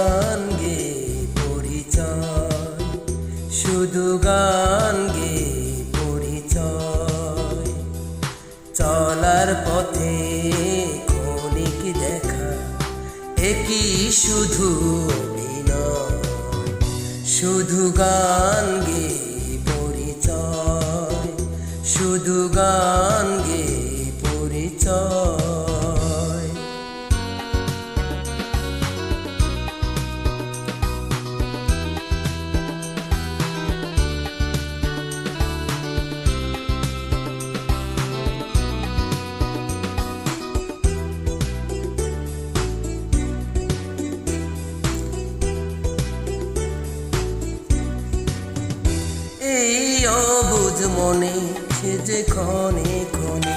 গান গে পরিচয়, শুধু গান গে পরিচয়। চলার পথে ক্ষণিক দেখা, একই শুধু অভিনয়। শুধু গান গে পরিচয়, শুধু গান গে পরিচয়। এই অবুঝ মনে সে যে ক্ষণে ক্ষণে,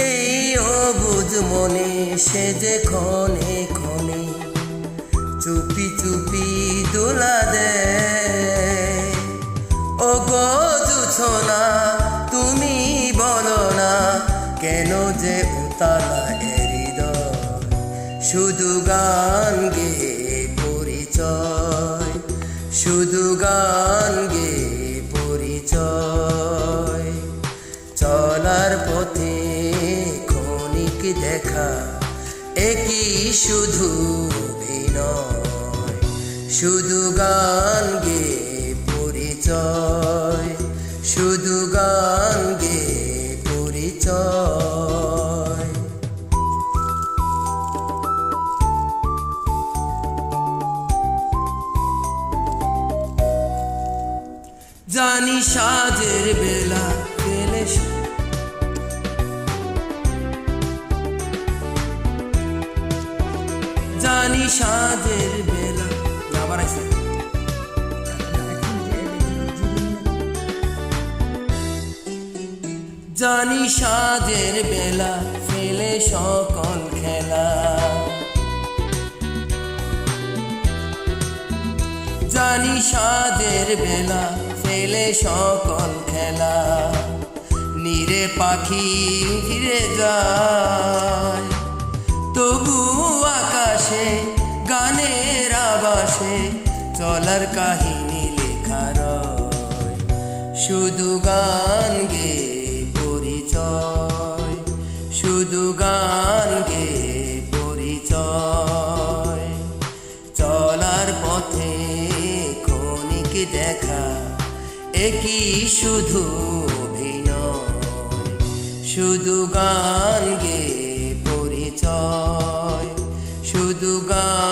এই অবুঝ মনে সে যে ক্ষণে ক্ষণে চুপি চুপি দোলা দেয়। ও গো জোছনা তুমি বলো না, কেন যে উতালা এ হৃদয়। শুধু গান গে পরিচয়, শুধু গান গে পরিচয়। চলার পথে ক্ষণিক দেখা, একই শুধু অভিনয়। শুধু গান গে পরিচয়, শুধু গান গে পরিচয়। জানি সাজের বেলা ফেলে, জানি সাজের বেলা, আবার আছে। জানি সাজের বেলা ফেলে সকল খেলা, জানি সাজের বেলা ফেলে সকল খেলা। নীরে পাখি ফিরে যায়, তবু আকাশে গানের আবাসে চলার কাহিনী লেখা রয়। শুধু গান গে পরিচয়, শুধু গান গে পরিচয়। চলার পথে ক্ষণিক দেখা, একই শুধু অভিনয়। শুধু গান গে পরিচয়, শুধু গান